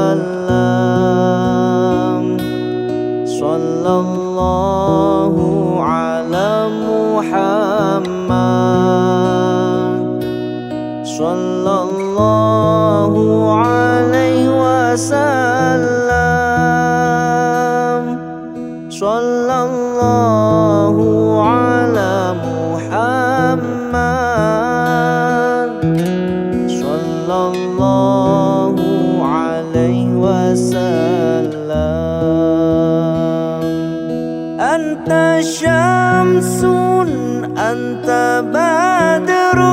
wasallam. Sallallahu ala Muhammad, sallallahu alaihi wasallam. Sallallahu ala Muhammad, sallallahu alaihi wasallam. Anta syamsun, anta badrun,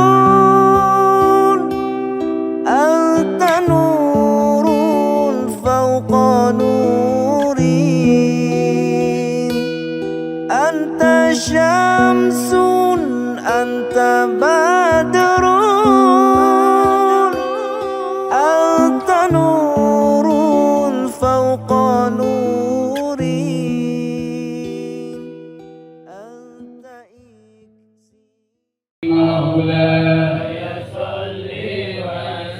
anta nurun fawqa nurin. Anta syamsun, anta badrun, anta nurun fawqa nurin. Anta مولاي صل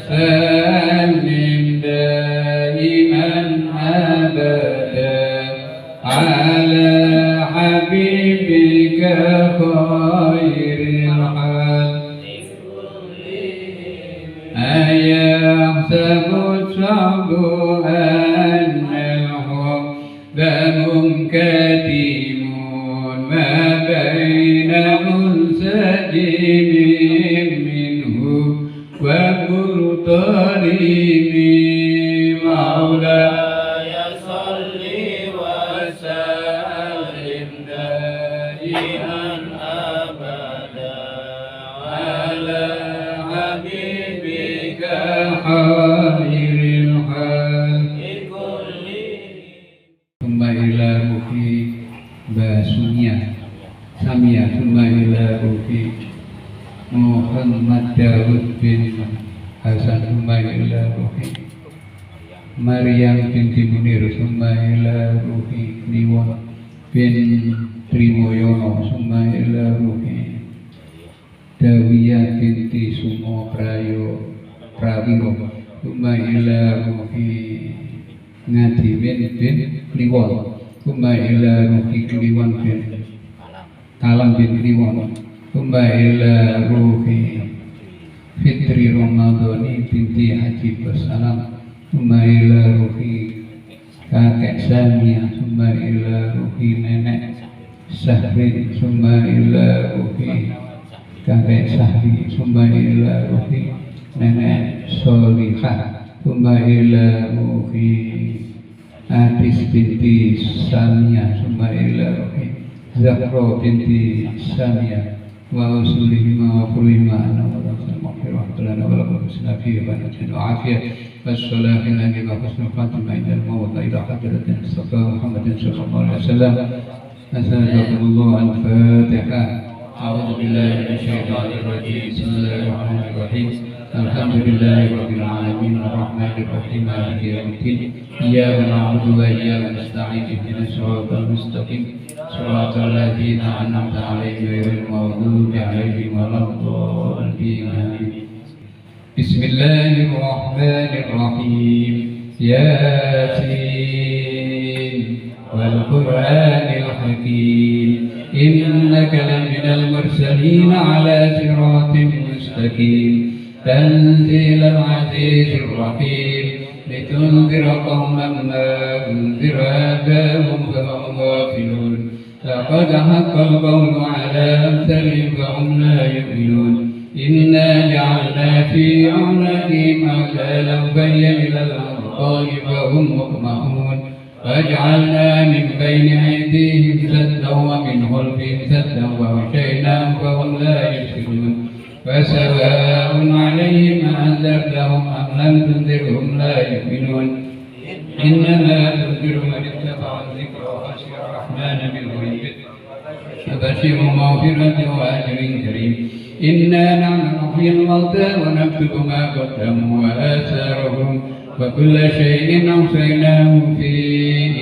وسلم دائما أبدا على حبيبك خير الخلق أيحسب الشعب أن الحب منكتم ما بين منسجم منه ومرترم. مولاي صل وسلم دائما أبدا على حبيبك خير الخلق كلهم. ثم إلى روحي basunya Samia, thumma ila ruhi Muhammad Daud bin Hasan, thumma ila ruhi Maryam binti Munir, thumma ila ruhi Niwa bin Trimoyono, thumma ila ruhi Dawiyah binti Sumo Prawiro, thumma ila ruhi Ngadimin bin Kliwon, thumma ila ruhi Kliwon bin Kalam bin Kliwon, thumma ila ruhi Fitri Ramadhani binti Haji Basalam, thumma ila ruhi kakek Samia, thumma ila ruhi nenek Sahrin, thumma ila ruhi kakek Sahri, thumma ila ruhi nenek Solihah, thumma ila ruhi Adis binti Samia, thumma ila ruhi Zahra binti Samia, wa usulihima wa furuhima anna wa rasul maghfirah lana wa lakum bisnafi wa barakatuh wa afiyah wassalamu alaihi wa husnul khatimah ila al-maut ila hadratin Mustafa Muhammadin sallallahu alaihi wasallam. Assalamualaikum al-Fatihah. A'udzu billahi minasy syaithanir rajim. Bismillahirrahmanirrahim. Alhamdulillahi rabbil alamin arrahmanir rahim maliki yaumiddin. Iyyaka na'budu wa iyyaka nasta'in ihdinas siratal mustaqim siratal ladzina an'amta 'alaihim ghairil maghdubi 'alaihim waladdallin. Bismillahirrahmanirrahim. Yasin wal Qur'anil hakim. Innaka laminal mursalin 'ala siratin mustaqim. Tanzilal 'azizir rahim. لتنذر قوما ما أنذر آباؤهم فهم غافلون. لقد حق القول على أكثرهم فهم لا يؤمنون. إنا جعلنا في أعناقهم أغلالا فهي إلى الأذقان فهم مقمحون. وجعلنا من بين أيديهم سدا ومن خلفهم سدا وغشيناهم فهم لا يبصرون. فسواء عليهم أنذرتهم أم لم تنذرهم لا يؤمنون. إنما تنذر من اتبع الذكر وخشي الرحمن بالغيب فبشر مغفرة وأجر كريم. إنا نحن نحيي الموتى ونكتب ما قدموا وآثارهم وكل شيء أحصيناه في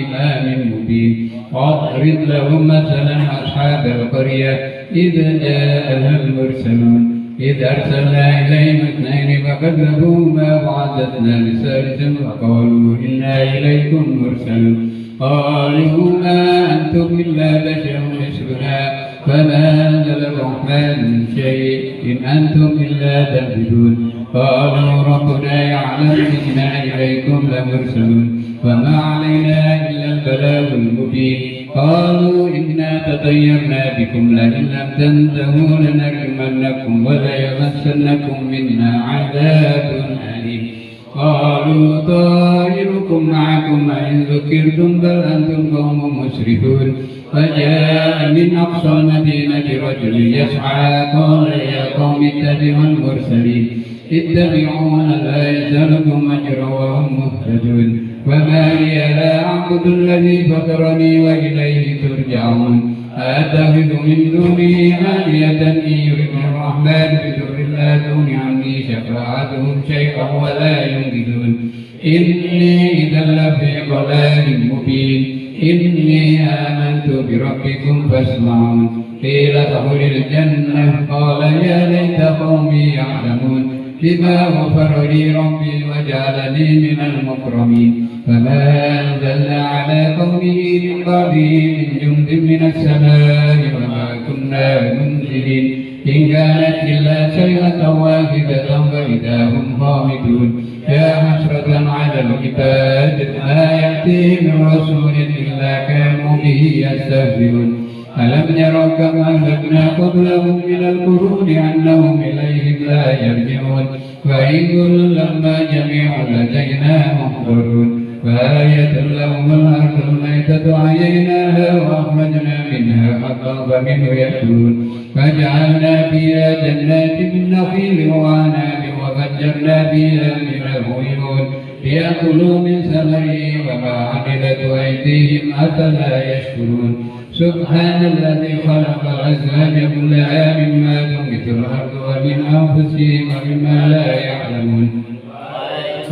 إمام مبين. واضرب لهم مثلا أصحاب القرية إذ جاءها المرسلون إذ أرسلنا إليهم اثنين فكذبوهما وعززنا بثالث فقالوا إنا إليكم مرسلون قالوا ما أنتم إلا بشر مثلنا فما أنزل الرحمن من شيء إن أنتم إلا تكذبون قالوا ربنا يعلم إنا إليكم لمرسلون وما علينا إلا البلاغ المبين قالوا إنا تطيرنا بكم لئن لم تنتهوا لنرجمنكم وليمسنكم منا عذاب أليم قالوا طائركم معكم أئن ذكرتم بل أنتم قوم مسرفون فجاء من أقصى المدينة رجل يسعى قال يا قوم اتبعوا المرسلين اتبعون لا يزالكم أجرا وهم مهتدون وما لي لا أعبد الذي فطرني وإليه ترجعون أتخذ من دونه آلهة إن يردني الرحمن بضر لا تغن عني شفاعتهم شيئا ولا ينقذون إني إذا لفي ضلال مبين إني آمنت بربكم فاسمعون قيل ادخل الجنة قال يا ليت قومي يعلمون بما غفر لي ربي وجعلني من المكرمين فما أنزلنا على قومه من بعده من جند من السماء وما كنا منزلين إن كانت إلا صيحة واحدة فإذا هم خامدون يا حسرة على العباد ما يأتيهم من رسول إلا كانوا به يستهزئون ألم يروا كم أهلكنا قبلهم من القرون أنهم إليهم لا يرجعون وإن كل لما جميع لدينا محضرون فآية لهم الأرض الميتة أحييناها وأخرجنا منها حقا فمنه يأكلون فجعلنا فيها جنات من نخيل وأعناب وفجرنا فيها من العيون ليأكلوا من ثمره وما عملت أيديهم أفلا يشكرون سبحان الذي خلق الأزواج كلها مما تنبت الأرض ومن أنفسهم ومما لا يعلمون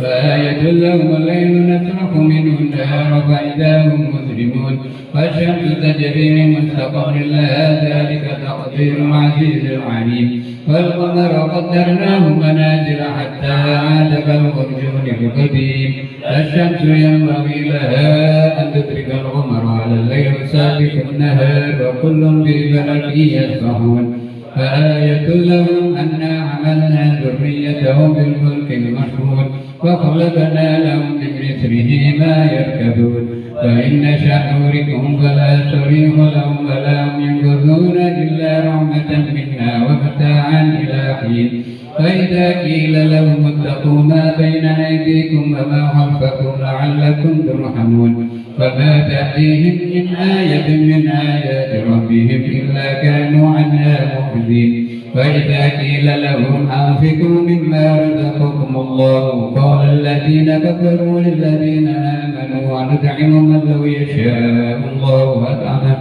فآية لهم الليل نسلك منه النهار فإذا هم مظلمون والشمس تجري لمستقر لها ذلك تقدير العزيز العليم والقمر قدرناه منازل حتى عاد كالأرجون القديم الشمس ينبغي لها أن تدرك القمر على الليل سابق النهار وكل في فلك يسبحون فآية لهم أنا حملنا ذريتهم بالفلك المشهور وخلقنا لهم من مثله ما يركبون وإن نشأ نوركم فلا صريخ لهم ولا هم ينقذون إلا رحمة منا ومتاعا إلى حين فإذا قيل لهم اتقوا ما بين أيديكم وما خلفكم لعلكم ترحمون فما تأتيهم من آية من آيات ربهم إلا كانوا عنها معرضين فإذا قيل لهم أنفقوا مما رزقكم الله قال الذين كفروا للذين آمنوا ونطعم من لو يشاء الله أطعمه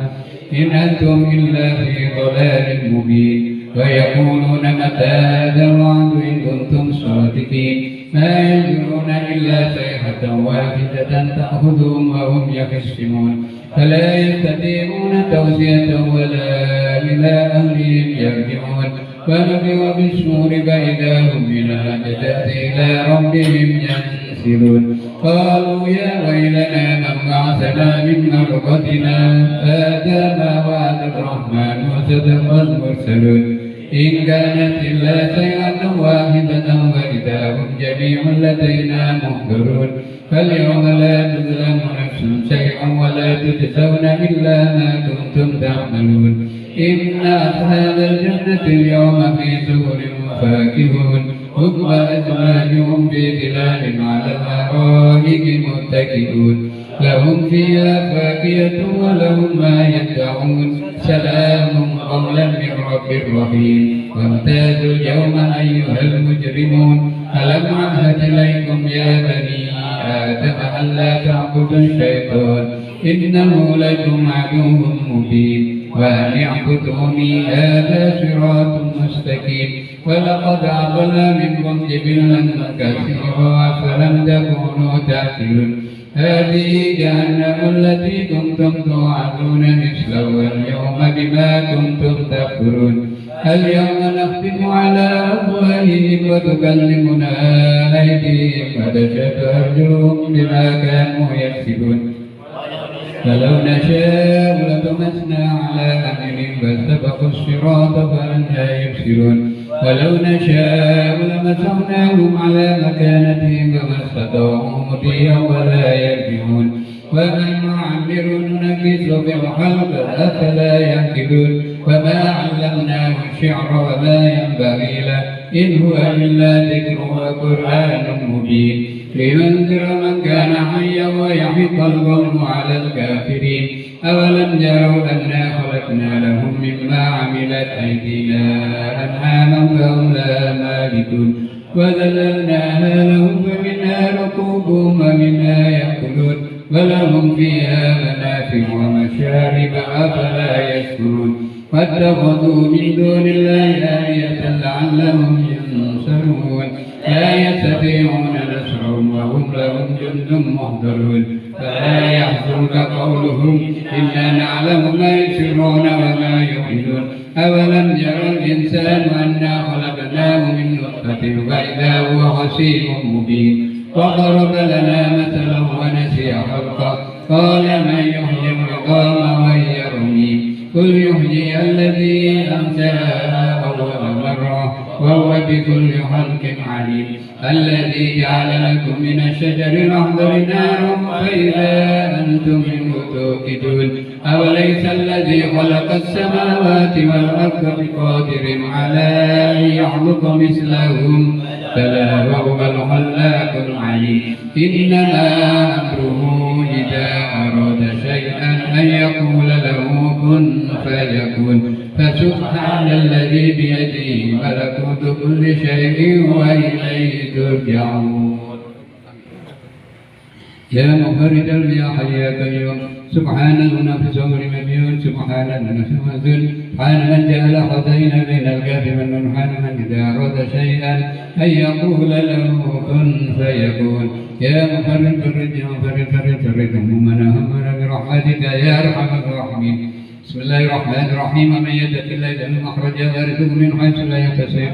إن أنتم إلا في ضلال مبين ويقولون متى هذا الوعد إن كنتم صادقين ما ينظرون إلا صيحة واحدة تأخذهم وهم يخصمون فلا يستطيعون توصية ولا إلى أهلهم يرجعون ونفخ في الصور فإذا هم من الأجداث إلى ربهم ينسلون قالوا يا ويلنا من بعثنا من مرقدنا هذا ما وعد الرحمن وصدق المرسلون إن كانت إلا صيحة واحدة وإذا هم جميع لدينا محضرون فاليوم لا تظلم نفس شيئا ولا تجزون إلا ما كنتم تعملون إن أصحاب الجنة اليوم في سرر فاكهون هم وأزواجهم في ظلال على الأرائك متكئون لهم فيها فاكهة ولهم ما يدعون سلام قولا من رب رحيم وامتازوا اليوم أيها المجرمون ألم أعهد إليكم يا بني آدم ألا تعبدوا الشيطان إنه لكم عدو مبين وأن اعبدوني هذا صراط مستقيم ولقد أضل منكم جبلا كثيرا فلم تكونوا تعقلون هذه جهنم التي كنتم توعدون مثلها اليوم بما كنتم تكفرون اليوم نختم على أفواههم وتكلمنا أيديهم وتشهد أرجلهم بما كانوا يكسبون فلو نشاء لطمسنا على أعينهم فاستبقوا الصراط فأنى يبصرون ولو نشاء لمسخناهم على مكانتهم فما استطاعوا مضيا ولا يرجعون ومن نعمر ننكسه في الخلق أفلا يعقلون وما علمناه الشعر وما ينبغي له إن هو إلا ذكر وقرآن مبين لينذر من كان حيا ويحق الظلم على الكافرين أولم يروا أنا خلقنا لهم مما عملت أيدينا أنعاما فهم لها مالكون وذللناها لهم فمنها ركوبهم ومنها يأكلون ولهم فيها منافع ومشارب أفلا يشكرون واتخذوا من دون الله آلهة لعلهم ينصرون لا يستطيعون نصرهم وهم لهم جند محضرون فلا يحزنك قولهم إنا نعلم ما يسرون وما يعلنون أولم يرى الإنسان أنا خلقناه من نطفة فإذا هو خصيم مبين وضرب لنا مثلا ونسي خلقه قال من يحيي العظام وهي رميم قل يحيي الذي أنشأها أول مرة وهو بكل خلق عليم الذي جعل لكم من الشجر الأخضر نارا فإذا أنتم منه توقدون أوليس الذي خلق السماوات والأرض بقادر على أن يخلق مثلهم بلى وهو الخلاق العليم إنما أمره إذا أراد شيئا أن يقول له كن فيكون فسبحان الذي بيده ملكوت كل شيء وإليه ترجعون يا مفرد يا حي يا قيوم سبحان المنافس والمبيون سبحان المنافس والذل سبحان من جعل خزين بين الكاف والنون سبحان من إذا أراد شيئا أن يقول له كن فيكون يا مفرد فرج فرج همنا همنا برحمتك يا أرحم الراحمين بسم الله الرحمن الرحيم ومن يتق الله يجعل مخرجا ويرزقه من حيث لا يحتسب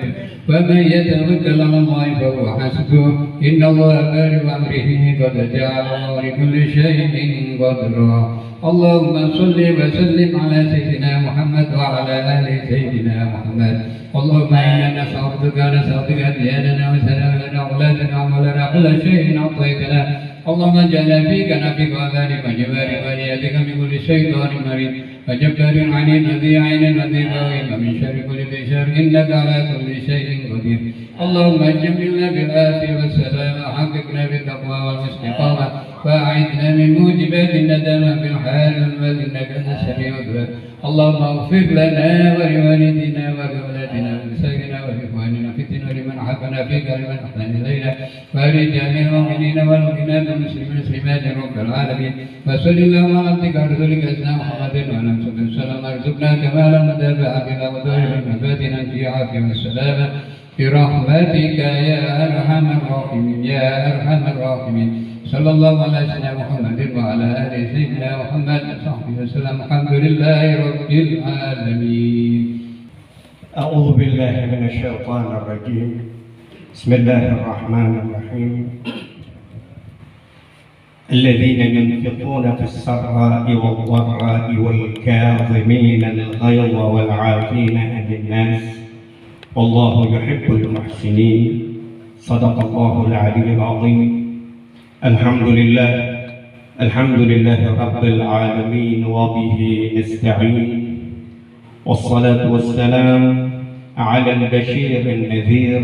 ومن يتوكل على الله فهو حسبه إن الله بالغ أمره قد جعل الله لكل شيء قدرا اللهم صل وسلم على سيدنا محمد وعلى آل سيدنا محمد اللهم إنا نسألك أدياننا وسلامنا أولادنا ومولانا كل شيء أعطيتنا اللهم اجعلنا فيك نبيك وذلك وجبار ولياتك من كل شيطان مريض وجبار عنيد الذي عين الذي باوي ومن شر كل ذي شر إنك على كل شيء قدير اللهم جملنا بالعافية والسلام وحققنا بالتقوى والاستقامة وأعذنا من موجبات الندامة في الحال والمال إنك أنت السميع الدعاء اللهم اغفر لنا ولوالدينا ولأولادنا ولسائرنا ولإخواننا في الدين ولمن أحبنا فيك ولمن أحسن إلينا ولجميع المؤمنين والمؤمنات والمسلمين والمسلمات رب العالمين وصل اللهم على عبدك ورسولك سيدنا محمد وعلى آله وسلم ارزقنا كمال المتابعة بلا وضوء وفاتنا في عافية والسلامة برحمتك يا أرحم الراحمين يا أرحم الراحمين صلى الله على سيدنا محمد وعلى آل سيدنا محمد وصحبه وسلم الحمد لله رب العالمين. أعوذ بالله من الشيطان الرجيم. بسم الله الرحمن الرحيم. الذين ينفقون في السراء والضراء والكاظمين الغيظ والعافين عن الناس والله يحب المحسنين. صدق الله العلي العظيم. الحمد لله رب العالمين وبه نستعين والصلاة والسلام على البشير النذير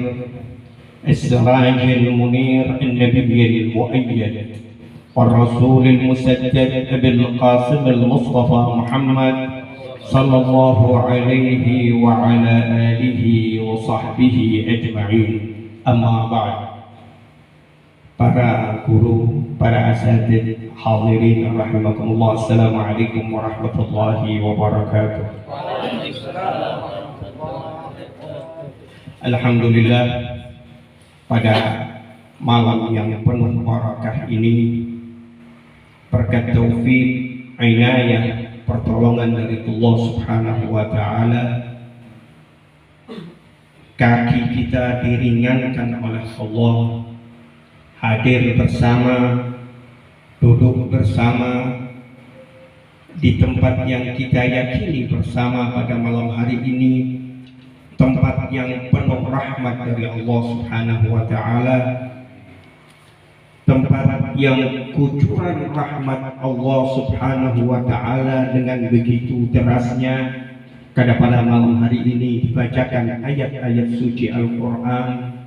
السراج المنير النبي المؤيد والرسول المسدد بالقاسم المصطفى محمد صلى الله عليه وعلى آله وصحبه أجمعين. أما بعد. Para guru, para asatidz, hadirin rahimakumullah, assalamualaikum warahmatullahi wabarakatuh. Alhamdulillah, pada malam yang penuh barakah ini berkat taufik, inayah, pertolongan dari Allah Subhanahu wa taala, kaki kita diringankan oleh Allah, hadir bersama, duduk bersama di tempat yang kita yakini bersama pada malam hari ini, tempat yang penuh rahmat dari Allah Subhanahu wa Ta'ala, tempat yang kucuran rahmat Allah Subhanahu wa Ta'ala dengan begitu derasnya. Pada malam hari ini dibacakan ayat-ayat suci Al-Quran,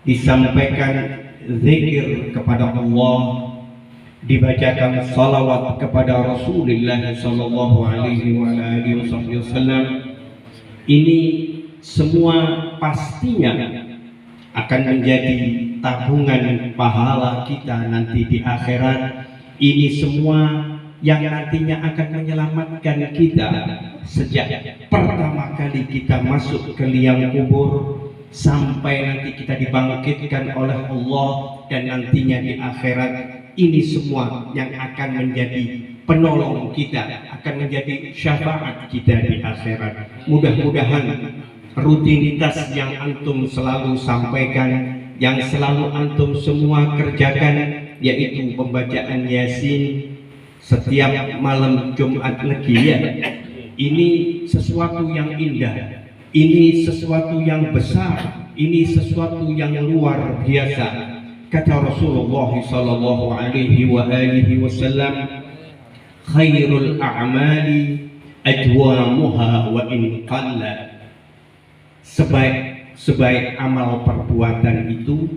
disampaikan zikir kepada Allah, dibacakan salawat kepada Rasulullah sallallahu alaihi wasallam. Ini semua pastinya akan menjadi tabungan pahala kita nanti di akhirat. Ini semua yang nantinya akan menyelamatkan kita sejak pertama kali kita masuk ke liang kubur sampai nanti kita dibangkitkan oleh Allah, dan nantinya di akhirat. Ini semua yang akan menjadi penolong kita, akan menjadi syafaat kita di akhirat. Mudah-mudahan rutinitas yang antum selalu sampaikan, yang selalu antum semua kerjakan, yaitu pembacaan Yasin setiap malam Jumat Legi, ya. Ini sesuatu yang indah, ini sesuatu yang besar, ini sesuatu yang luar biasa. Kata Rasulullah sallallahu alaihi wasallam, khairul a'mali adwamuha wa in qalla. Sebaik amal perbuatan itu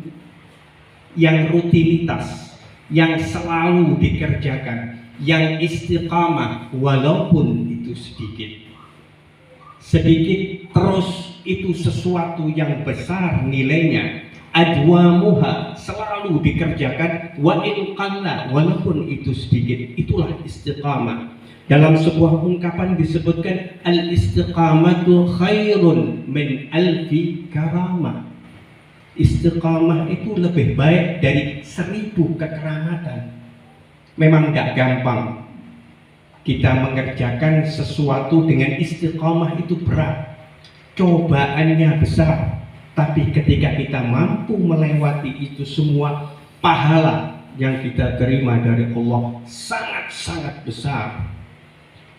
yang rutinitas, yang selalu dikerjakan, yang istiqamah walaupun itu sedikit terus, itu sesuatu yang besar nilainya. Adwamuha, selalu dikerjakan, wa in qalla, walaupun itu sedikit. Itulah istiqamah. Dalam sebuah ungkapan disebutkan, al istiqamatu khairun min alfi karamah. Istiqamah itu lebih baik dari 1000 kekeramatan. Memang tidak gampang kita mengerjakan sesuatu dengan istiqamah, itu berat, cobaannya besar. Tapi ketika kita mampu melewati itu semua, pahala yang kita terima dari Allah sangat-sangat besar.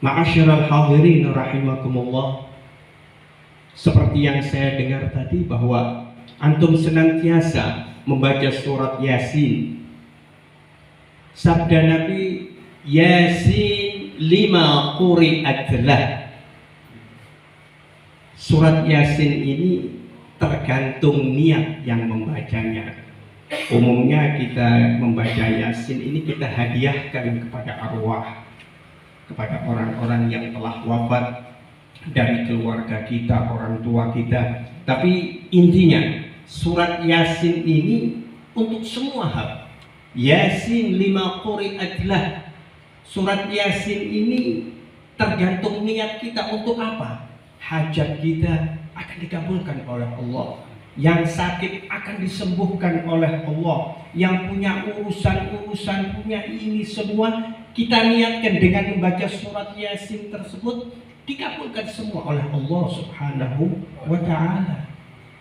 Ma'asyiral hadirin rahimakumullah, seperti yang saya dengar tadi bahwa antum senantiasa membaca surat Yasin. Sabda Nabi, Yasin lima quri'at lah. Surat Yasin ini tergantung niat yang membacanya. Umumnya kita membaca Yasin ini kita hadiahkan kepada arwah, kepada orang-orang yang telah wafat dari keluarga kita, orang tua kita. Tapi intinya surat Yasin ini untuk semua hal. Yasin lima quri'at lah. Surat Yasin ini tergantung niat kita untuk apa. Hajat kita akan dikabulkan oleh Allah, yang sakit akan disembuhkan oleh Allah, yang punya urusan-urusan, punya ini semua, kita niatkan dengan membaca surat Yasin tersebut, dikabulkan semua oleh Allah Subhanahu wa Ta'ala.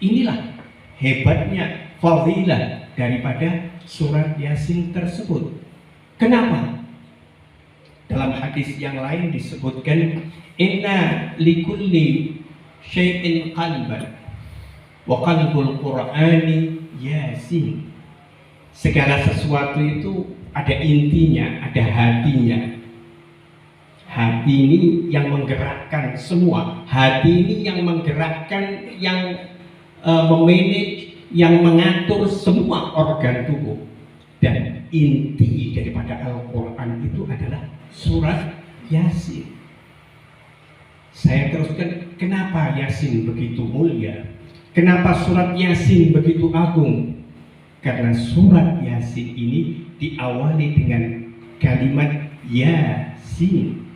Inilah hebatnya, fadilah daripada surat Yasin tersebut. Kenapa? Dalam hadis yang lain disebutkan, inna likulli syai'in qalban wa qalbul Qur'ani Yasin. Segala sesuatu itu ada intinya, ada hatinya. Hati ini yang menggerakkan semua. Hati ini yang menggerakkan, yang memanage, yang mengatur semua organ tubuh. Dan inti daripada Al-Quran itu adalah surat Yasin. Saya teruskan, kenapa Yasin begitu mulia? Kenapa surat Yasin begitu agung? Karena surat Yasin ini diawali dengan kalimat Yasin.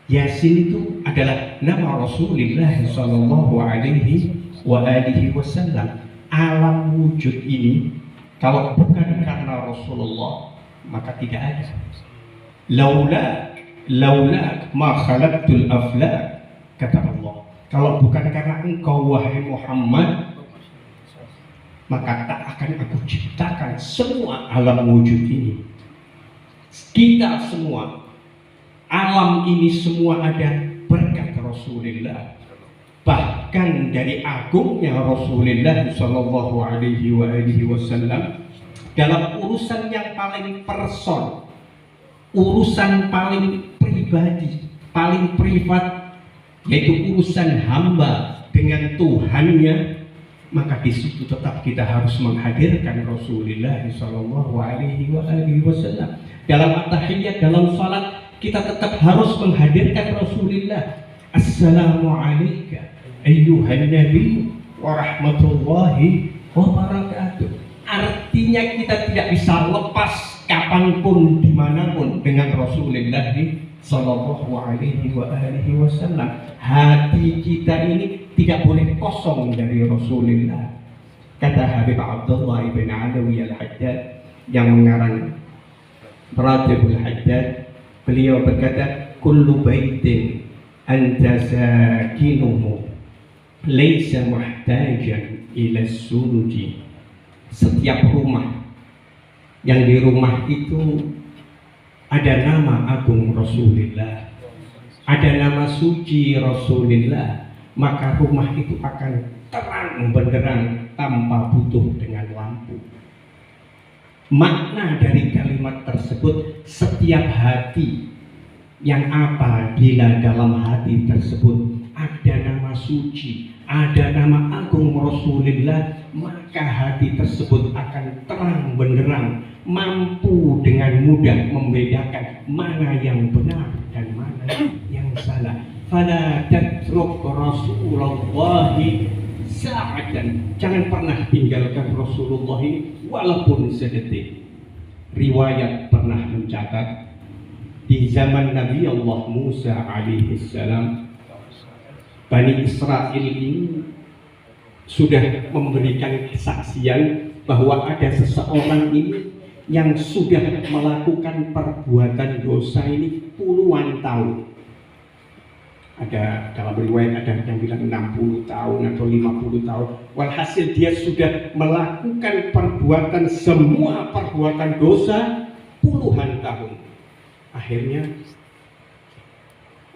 Yasin itu adalah nama Rasulullah sallallahu alaihi wasallam. Alam wujud ini kalau bukan karena Rasulullah maka tidak ada. Laula ma khalaqtul aflak, kata Allah. Kalau bukan karena engkau wahai Muhammad, maka tak akan aku ciptakan semua alam wujud ini. Kita semua, alam ini semua ada berkat Rasulullah. Bahkan dari agungnya Rasulullah Shallallahu Alaihi Wasallam dalam urusan yang paling person, urusan paling pribadi, paling privat, yaitu urusan hamba dengan Tuhannya, maka di situ tetap kita harus menghadirkan Rasulullah Shallallahu Alaihi Wasallam. Dalam at-tahiyyat, dalam salat, kita tetap harus menghadirkan Rasulullah. Assalamualaikum ayyuhan nabi wa rahmatullahi wa barakatuh. Artinya kita tidak bisa lepas kapanpun, dimanapun dengan Rasulullah Sallallahu Alaihi Wasallam. Hati kita ini tidak boleh kosong dari Rasulullah. Kata Habib Abdullah ibn Alawi al-Haddad yang mengarang Ratibul Haddad, beliau berkata, kullu baitin anta sakinuhu laysa muhtajan ila suruji. Setiap rumah yang di rumah itu ada nama agung Rasulullah, ada nama suci Rasulullah, maka rumah itu akan terang benderang tanpa butuh dengan lampu. Makna dari kalimat tersebut, setiap hati yang apabila dalam hati tersebut ada nama suci, ada nama agung Rasulullah, maka hati tersebut akan terang benderang, mampu dengan mudah membedakan mana yang benar dan mana yang salah. Fala tatruk Rasulullah sa'atan, jangan pernah tinggalkan Rasulullah ini walaupun sedetik. Riwayat pernah mencatat di zaman Nabi Allah Musa alaihi salam, Bani Israel ini sudah memberikan kesaksian bahwa ada seseorang ini yang sudah melakukan perbuatan dosa ini puluhan tahun. Ada dalam riwayat ada yang bilang 60 tahun atau 50 tahun. Walhasil dia sudah melakukan perbuatan, semua perbuatan dosa puluhan tahun. Akhirnya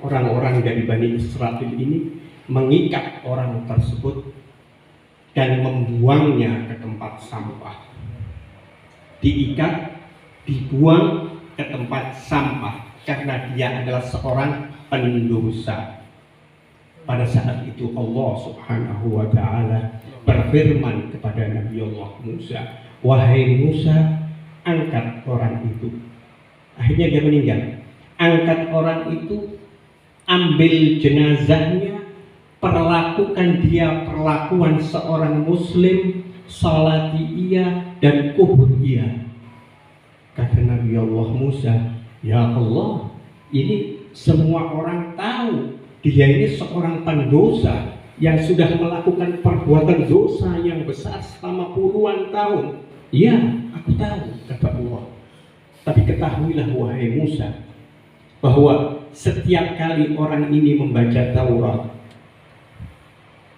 orang-orang dari Bani Israel ini mengikat orang tersebut dan membuangnya ke tempat sampah. Diikat, dibuang ke tempat sampah karena dia adalah seorang pendosa. Pada saat itu Allah Subhanahu wa ta'ala berfirman kepada Nabi Allah Musa, wahai Musa, angkat orang itu. Akhirnya dia meninggal. Angkat orang itu, ambil jenazahnya, perlakukan dia perlakuan seorang muslim, salati ia dan kubur ia. Kata Nabi Allah Musa, ya Allah, ini semua orang tahu dia ini seorang pendosa yang sudah melakukan perbuatan dosa yang besar selama puluhan tahun. Ya, aku tahu, kata Allah. Tapi ketahuilah wahai Musa, bahwa setiap kali orang ini membaca Taurat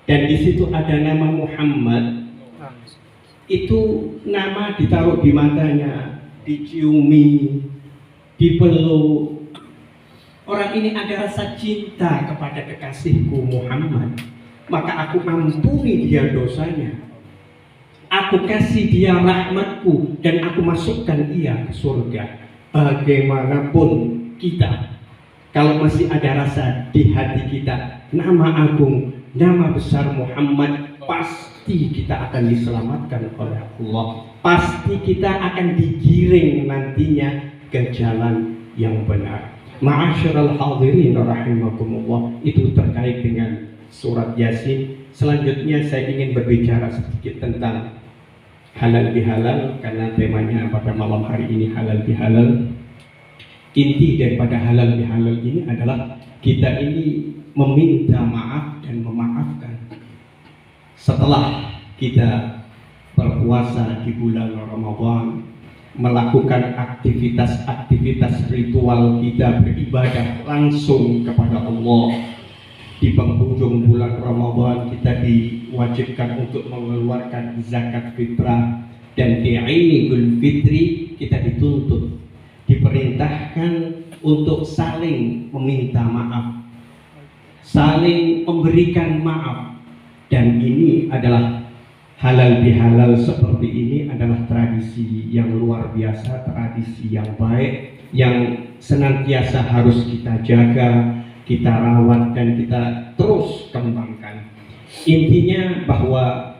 dan di situ ada nama Muhammad, itu nama ditaruh di matanya, diciumi, dipeluk. Orang ini ada rasa cinta kepada kekasihku Muhammad, maka aku ampuni dia dosanya, aku kasih dia rahmatku, dan aku masukkan dia ke surga. Bagaimanapun kita, kalau masih ada rasa di hati kita nama agung, nama besar Muhammad, pasti kita akan diselamatkan oleh Allah. Pasti kita akan digiring nantinya ke jalan yang benar. Ma'asyiral hadirin rahimakumullah, itu terkait dengan surat Yasin. Selanjutnya saya ingin berbicara sedikit tentang halal bihalal, karena temanya pada malam hari ini halal bihalal. Inti daripada halal bihalal ini adalah kita ini meminta maaf dan memaafkan. Setelah kita berpuasa di bulan Ramadan, melakukan aktivitas-aktivitas ritual kita beribadah langsung kepada Allah, di penghujung bulan Ramadan kita diwajibkan untuk mengeluarkan zakat fitrah, dan di Idul Fitri kita dituntut, diperintahkan untuk saling meminta maaf, saling memberikan maaf. Dan ini adalah halal bihalal seperti ini adalah tradisi yang luar biasa, tradisi yang baik, yang senantiasa harus kita jaga, kita rawat, dan kita terus kembangkan. Intinya bahwa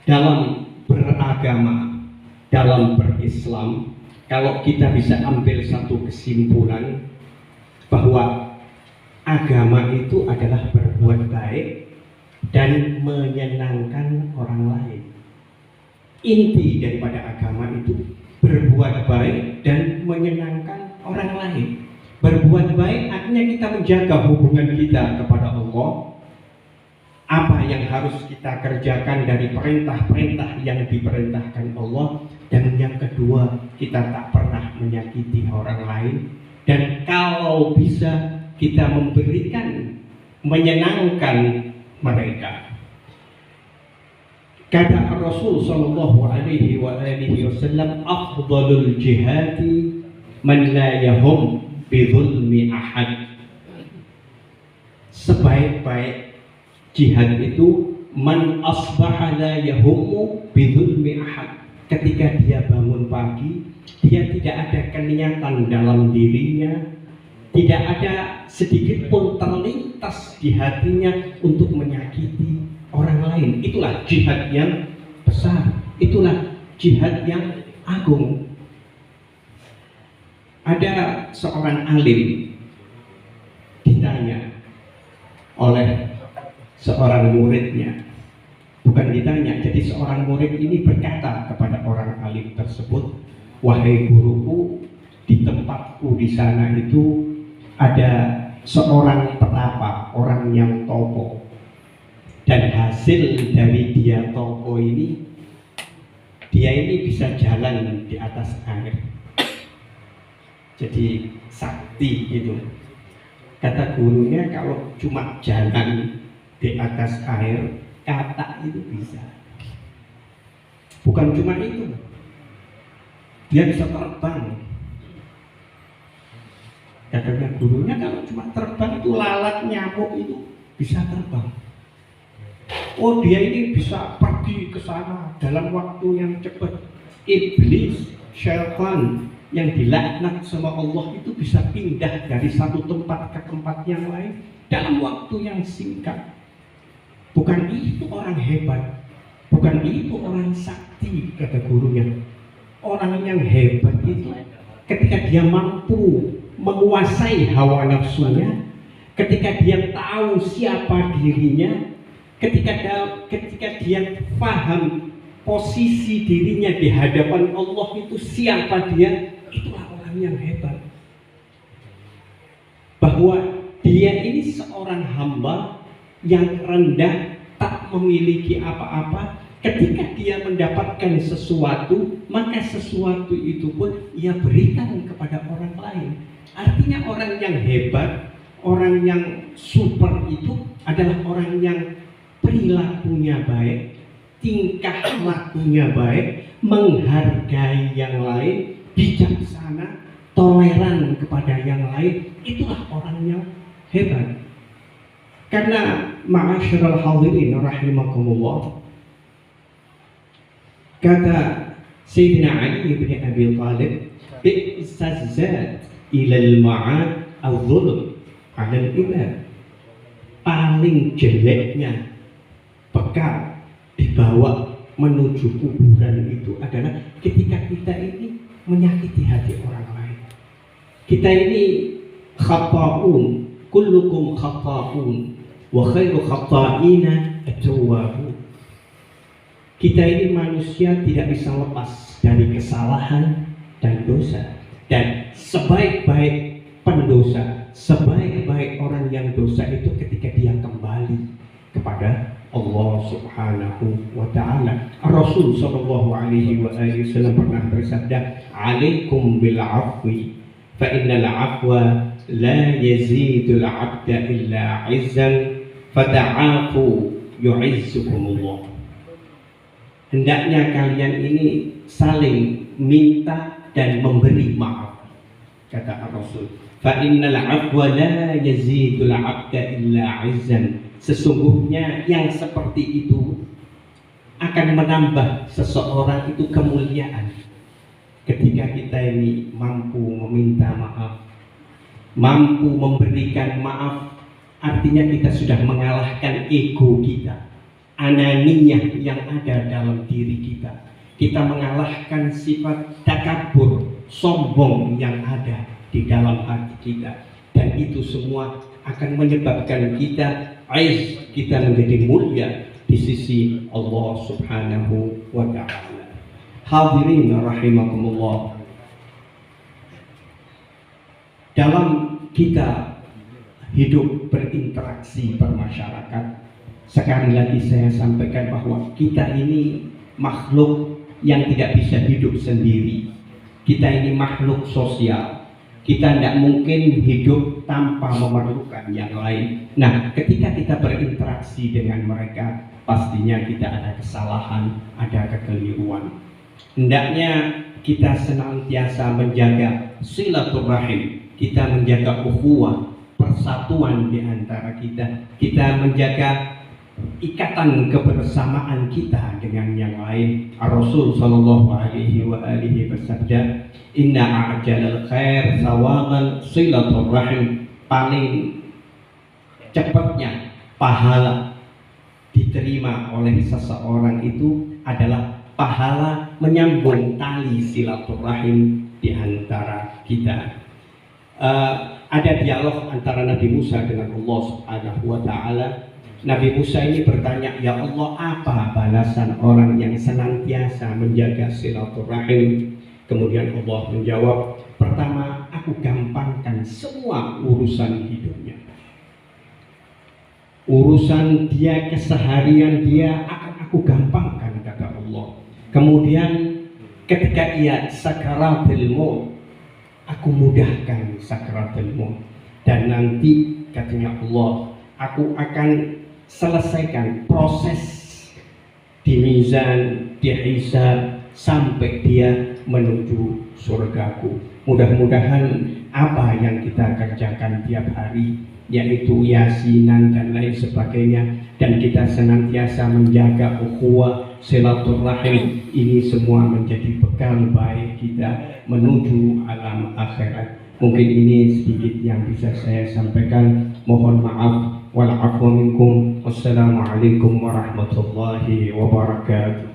dalam beragama, dalam berislam, kalau kita bisa ambil satu kesimpulan bahwa agama itu adalah berbuat baik dan menyenangkan orang lain. Inti daripada agama itu berbuat baik dan menyenangkan orang lain. Berbuat baik artinya kita menjaga hubungan kita kepada Allah. Apa yang harus kita kerjakan dari perintah-perintah yang diperintahkan Allah. Dan yang kedua, kita tak pernah menyakiti orang lain. Dan kalau bisa kita memberikan, menyenangkan mereka. Kata Rasul sallallahu alaihi wasallam, afdalul jihadi man la yahum bi dhulmi ahad. Sebaik-baik jihad itu man asbaha la yahummu bi dhulmi ahad. Ketika dia bangun pagi, dia tidak ada keniatan dalam dirinya, tidak ada sedikit pun terlintas di hatinya untuk menyakiti orang lain. Itulah jihad yang besar, itulah jihad yang agung. Ada seorang alim ditanya oleh seorang muridnya, bukan ditanya, jadi seorang murid ini berkata kepada orang alim tersebut, wahai guruku, di tempatku di sana itu ada seorang petapa, orang yang tokoh. Dan hasil dari dia tokoh ini, dia ini bisa jalan di atas air. Jadi sakti gitu. Kata gurunya, kalau cuma jalan di atas air, kata itu bisa. Bukan cuma itu, dia bisa terbang. Katanya gurunya, kalau cuma terbang itu lalat nyamuk itu bisa terbang. Oh, dia ini bisa pergi ke sana dalam waktu yang cepat. Iblis, syaitan yang dilaknat sama Allah itu bisa pindah dari satu tempat ke tempat yang lain dalam waktu yang singkat. Bukan itu orang hebat, bukan itu orang sakti, kata gurunya. Orang yang hebat itu ketika dia mampu menguasai hawa nafsunya, ketika dia tahu siapa dirinya, ketika dia paham posisi dirinya di hadapan Allah itu siapa dia, itulah orang yang hebat. Bahwa dia ini seorang hamba yang rendah, tak memiliki apa-apa. Ketika dia mendapatkan sesuatu, maka sesuatu itu pun ia berikan kepada orang lain. Artinya orang yang hebat, orang yang super itu adalah orang yang perilakunya baik, tingkah lakunya baik, menghargai yang lain, bijaksana, toleran kepada yang lain. Itulah orang yang hebat. Karena ma'asyiral hadirin rahimakumullah, kata Sayyidina Ali bin Abi Thalib, bi'sazat ilal ma'ad al-zulm 'ala al-ibad. Paling jeleknya bekal dibawa menuju kuburan itu adalah ketika kita ini menyakiti hati orang lain. Kita ini khata'un, kullukum khata'un wa khairu khata'ina at-tawwabun. Kita ini manusia tidak bisa lepas dari kesalahan dan dosa. Dan sebaik-baik pendosa, sebaik-baik orang yang dosa itu ketika dia kembali kepada Allah Subhanahu wa ta'ala. Rasul sallallahu alaihi wasallam pernah bersabda, "Alaikum bil afwi fa innal afwa la yazidul 'abda illa 'izzan fata'afu yu'izzukumullah. Hendaknya kalian ini saling minta dan memberi maaf, kata Rasul. Fa innal 'afwa la yazidul 'abda illa 'izzan. Sesungguhnya yang seperti itu akan menambah seseorang itu kemuliaan. Ketika kita ini mampu meminta maaf, mampu memberikan maaf, artinya kita sudah mengalahkan ego kita, ananiyah yang ada dalam diri kita. Kita mengalahkan sifat takabur, sombong yang ada di dalam hati kita. Dan itu semua akan menyebabkan kita menjadi mulia di sisi Allah Subhanahu wa ta'ala. Hadirin rahimakumullah. Dalam kita hidup berinteraksi bermasyarakat, sekali lagi saya sampaikan bahwa kita ini makhluk yang tidak bisa hidup sendiri. Kita ini makhluk sosial. Kita tidak mungkin hidup tanpa memerlukan yang lain. Nah, ketika kita berinteraksi dengan mereka, pastinya kita ada kesalahan, ada kekeliruan. Hendaknya kita senantiasa menjaga silaturahim, kita menjaga ukhuwah, persatuan di antara kita. Kita menjaga ikatan kebersamaan kita dengan yang lain. Rasul sallallahu alaihi wa alihi bersabda, "Inna a'jalal khair sawaban silatul rahim." Paling cepatnya pahala diterima oleh seseorang itu adalah pahala menyambung tali silaturahim di antara kita. Ada dialog antara Nabi Musa dengan Allah Subhanahu wa ta'ala. Nabi Musa ini bertanya, "Ya Allah, apa balasan orang yang senantiasa menjaga silaturahim?" Kemudian Allah menjawab, "Pertama, aku gampangkan semua urusan hidupnya. Urusan dia, keseharian dia akan aku gampangkan," kata Allah. Kemudian ketika ia sakaratul maut, aku mudahkan sakaratul maut. Dan nanti katanya Allah, aku akan selesaikan proses di mizan, di hisab, sampai dia menuju surgaku. Mudah-mudahan apa yang kita kerjakan tiap hari, yaitu yasinan dan lain sebagainya, dan kita senantiasa menjaga ukhuwah, silaturahim, ini semua menjadi bekal baik kita menuju alam akhirat. Mungkin ini sedikit yang bisa saya sampaikan. Mohon maaf. Wal afwa minkum. Wassalamualaikum warahmatullahi wabarakatuh.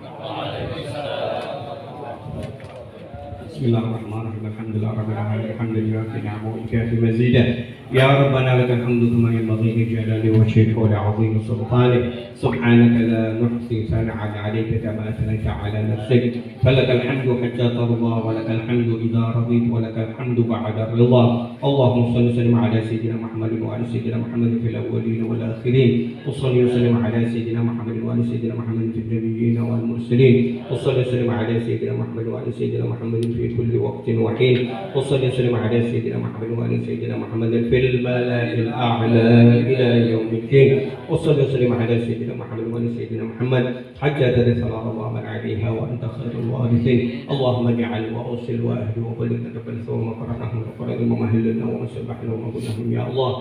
Bismillahirrahmanirrahim. Alhamdulillahirabbil hamdulillah ni'amahu kafi mazidah. Ya Rabbana lakal hamdu kama yanbaghi li jalali wajhika wa li'azimi sultanik. Subhanaka la nuhsi sana'an 'alaika kama athnayta 'ala nafsik. Falakal hamdu hatta tarda wa lakal hamdu idza radita wa lakal hamdu ba'da ridha. Allahumma shalli wa sallim 'ala sayyidina Muhammadin wa 'ala sayyidina Muhammadin fil awwalin wal akhirin. Wa shalli wa sallim 'ala sayyidina Muhammadin wa 'ala sayyidina Muhammadin fil nabiyyin wal mursalin. Wa shalli wa sallim 'ala sayyidina Muhammadin wa 'ala sayyidina Muhammadin fi kulli waqtin wa hin. Wa shalli wa sallim 'ala sayyidina Muhammadin wa 'ala sayyidina Muhammadin fil mala'il a'la ila yaumil din. Wa shalli wa sallim 'ala sayyidina Muhammadin wa 'ala sayyidina Muhammad hatta tadkhula Allah man 'alayha wa anta khairul warithin. Allahumma ij'al wa usil wa ahli wa balligh taqabbal thawma qara'nahu wa qara'na wa mahillana wa sabbahna wa qulnahum ya Allah.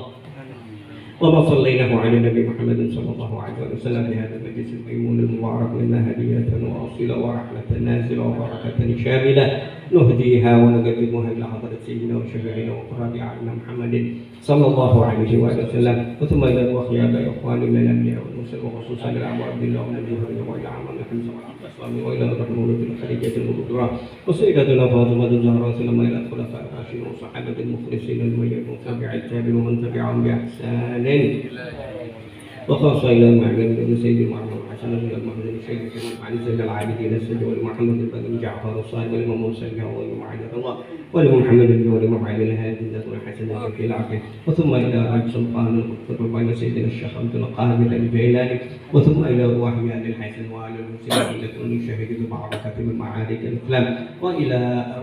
وما صليناه على النبي محمد صلى الله عليه وسلم في هذا المجلس الميمون المبارك منا هدية واصلة ورحمة نازلة وبركة شاملة نهديها ونقدمها إلى حضرة سيدنا وشفيعنا وقرة أعيننا محمد صلى الله عليه وسلم وثم إلى الأخيار إخواني من الأنبياء والمرسلين وخصوصا إلى أبو عبد الله ونبيه وإلى عمر محمد صلى الله عليه وسلم وإلى الرحمن الخليجة المبررة وسيدتنا فاطمة الزهراء ثم إلى الخلفاء الراشدين وصحابة المخلصين المؤمنين وتابع التابعين ومن تبعهم بإحسان وخاصة إلى المعلم بن سيد المعلم الحسن المحمد الشيخ عن زين العابدين السيد ولمحمد بن جعفر الصادق ولإمام موسى الجواد ومعاذ الله ولمحمد الجواد ومعاذ الهادي النذر الحسن في العافية وثم إلى رب سلطان القطر وإلى سيدنا الشيخ عبد القادر الجيلاني وثم إلى روح آل الحسن وآل الحسين التي شهدوا معركة من معارك الإسلام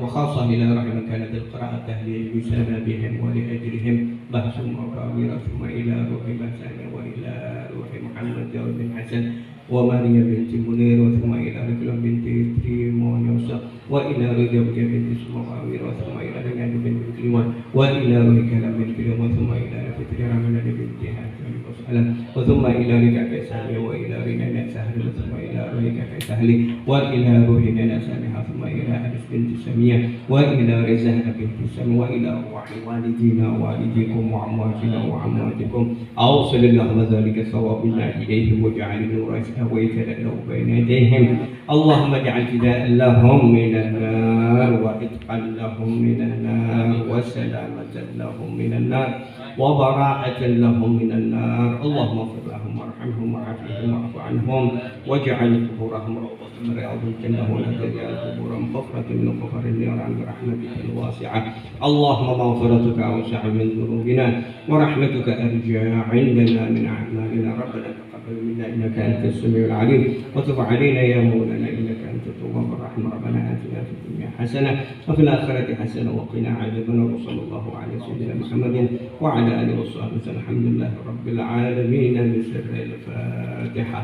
وخاصة إلى رحم كانت القراءة تهليل يسامى بهم ولأجلهم بحث وكاميرا ثم إلى روح مسانة وإلى روح محمد جواد بن حسن وماريا بنت منير وثم إلى رجل بنت تريمونيوس وإلى رجب بنت سماوير وثم إلى رجال بنت كليوان وإلى رجال بنت كليوان ثم إلى فتر رمضان بنت حاتم وسلم وثم إلى رجال سهل وإلى رجال سهل ثم إلى رجال سهل وإلى روحنا سامحة ثم إلى أنس بنت سمية وإلى رزانة بنت سمية وإلى أرواح والدينا ووالديكم وعماتنا وعماتكم أوصل اللهم ذلك ثوابنا إليهم واجعل نور ويتلألؤ بين يديهم اللهم اجعل فداء لهم من النار وإتقا لهم من النار وسلامة لهم من النار وبراءة لهم من النار اللهم اغفر لهم وارحمهم وعافهم واعف عنهم واجعل قبورهم روضة من رياض الجنة ولا تجعل قبورهم حفرة من حفر النيران برحمتك الواسعة اللهم مغفرتك أوسع من ذنوبنا ورحمتك أرجى عندنا من أعمالنا ربنا تقبل منا إنك أنت السميع العليم وتب علينا يا مولانا إنك أنت التواب الرحيم ربنا آتنا في الدنيا حسنة وفي الآخرة حسنة وقنا عذاب النار وصلى الله على سيدنا محمد وعلى آله وصحبه وسلم الحمد لله رب العالمين بسر الفاتحة.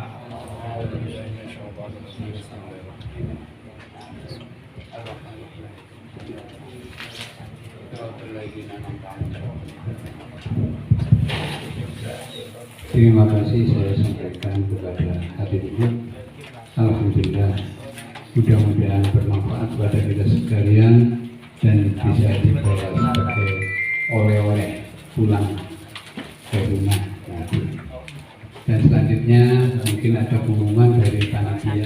Terima kasih saya sampaikan kepada hadirin. Alhamdulillah, mudah-mudahan bermanfaat kepada kita sekalian dan bisa dibawa sebagai oleh-oleh pulang ke rumah nanti. Dan selanjutnya mungkin ada pengumuman dari panitia.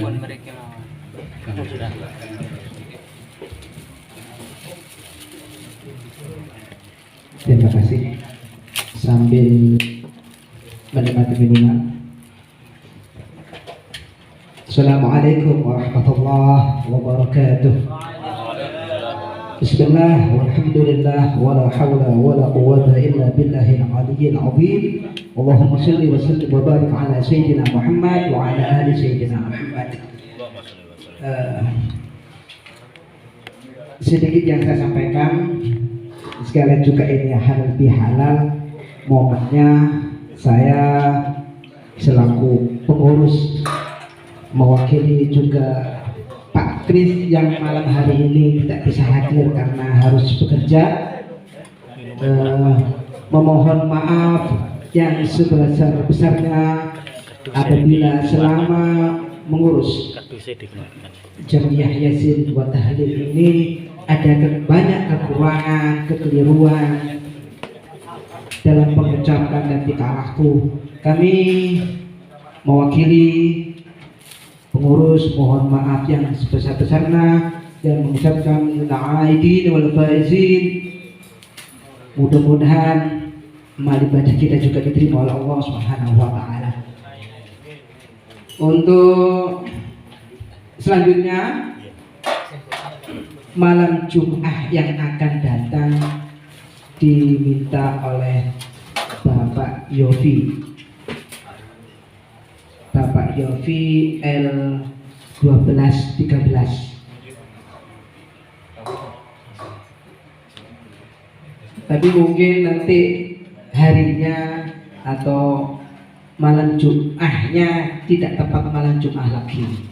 Terima kasih. Sambil menikmati minuman. Assalamualaikum warahmatullahi wabarakatuh. Bismillah walhamdulillah wala hawla wala quwwata illa billahil aliyyil azim. Allahumma shalli wa sallim wa barik ala sayyidina Muhammad wa ala ali sayyidina Muhammad. Sedikit yang saya sampaikan, sekalian juga ini lebih halal. Momennya saya selaku pengurus mewakili juga Pak Kris yang malam hari ini tidak bisa hadir karena harus bekerja, memohon maaf yang sebesar-besarnya apabila selama mengurus Jamiah Yasin wa Tahlil ini ada banyak kekurangan, kekeliruan dalam pengucapan dan tingkah laku. Kami mewakili pengurus mohon maaf yang sebesar-besarnya dan mengucapkan minal aidin wal faizin. Mudah-mudahan amal ibadah kita juga diterima oleh Allah Subhanahu wa taala. Untuk selanjutnya malam Jumat yang akan datang diminta oleh Bapak Yofi. Bapak Yofi L1213. Tapi mungkin nanti harinya atau malam Jumatnya tidak tepat malam Jumat lagi.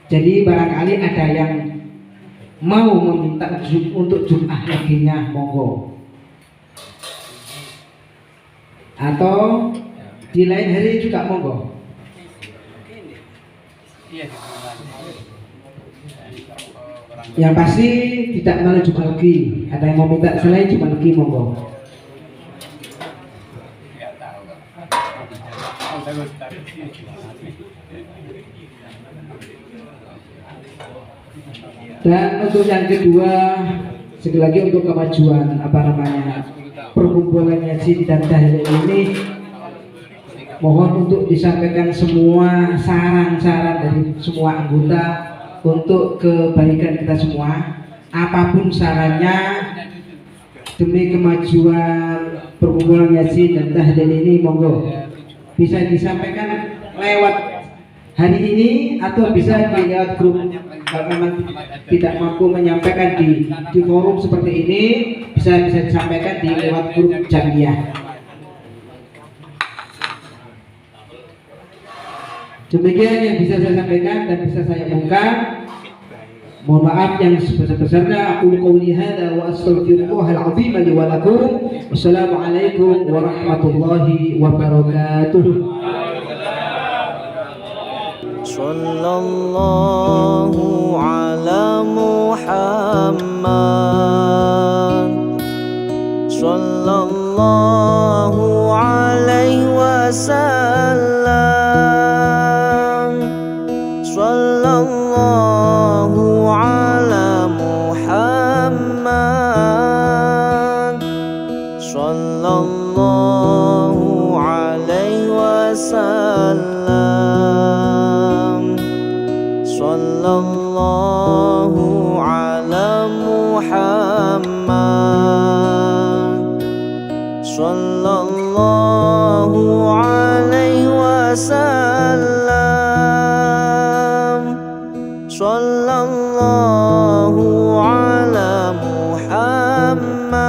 Jadi barangkali ada yang mau meminta untuk Jumat laginya, monggo. Atau di lain hari juga monggo. Yang pasti tidak malam Jumat lagi. Ada yang mau minta selain Jumat lagi, monggo. Dan untuk yang kedua, sekali lagi untuk kemajuan perkumpulan Yasin dan Tahlil ini, Mohon untuk disampaikan semua saran-saran dari semua anggota untuk kebaikan kita semua. Apapun sarannya demi kemajuan perkumpulan Yasin dan Tahlil ini, monggo bisa disampaikan lewat hari ini atau bisa di lewat grup. Kalau memang tidak mampu menyampaikan di forum seperti ini, bisa disampaikan di lewat grup Jamiyah. Demikian yang bisa saya sampaikan dan bisa saya ungkap. Mohon maaf yang sebesar-besarnya. Aku qouli hadza wa astaghfirullahal azim li wa lakum. Wassalamualaikum warahmatullahi wabarakatuh. Sallallahu ala Muhammad, sallallahu alaihi wasallam, sallallahu ala Muhammad, sallallahu alaihi wasallam, sallallahu ala Muhammad, sallallahu alaihi wasallam, sallallahu ala Muhammad,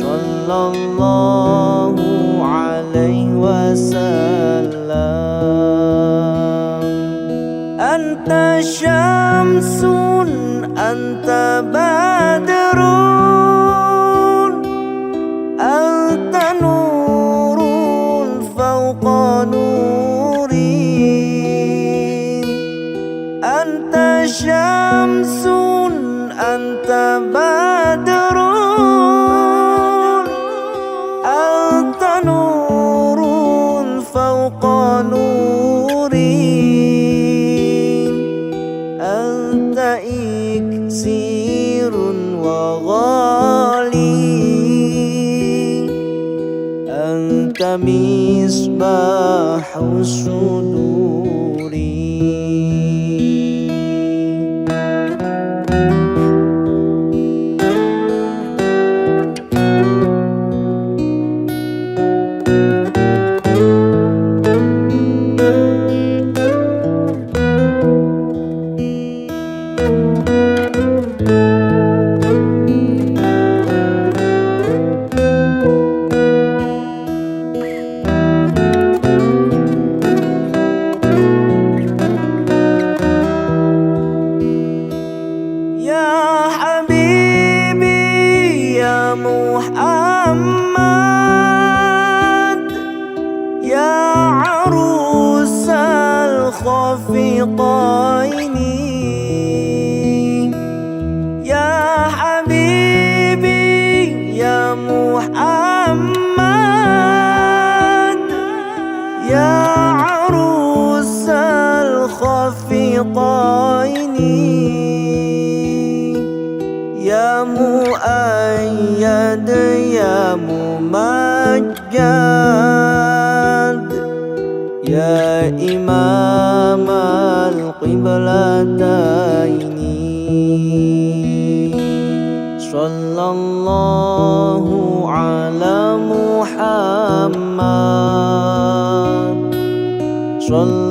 sallallahu alaihi wasallam. Anta syamsun, anta badrun, anta nurun fawqa nurin. Anta syamsun, anta badrun, anta nurun fawqa nurin. Anta iksirun wa ghali, anta misbahu suduri. Ya Habibi ya Muhammad, ya arusal khafiqaini. Ya Habibi ya Muhammad, ya arusal khafiqaini. Ya muayyad ya mumajjad, ya imam al-qiblataini. Sallallahu ala Muhammad, sallallahu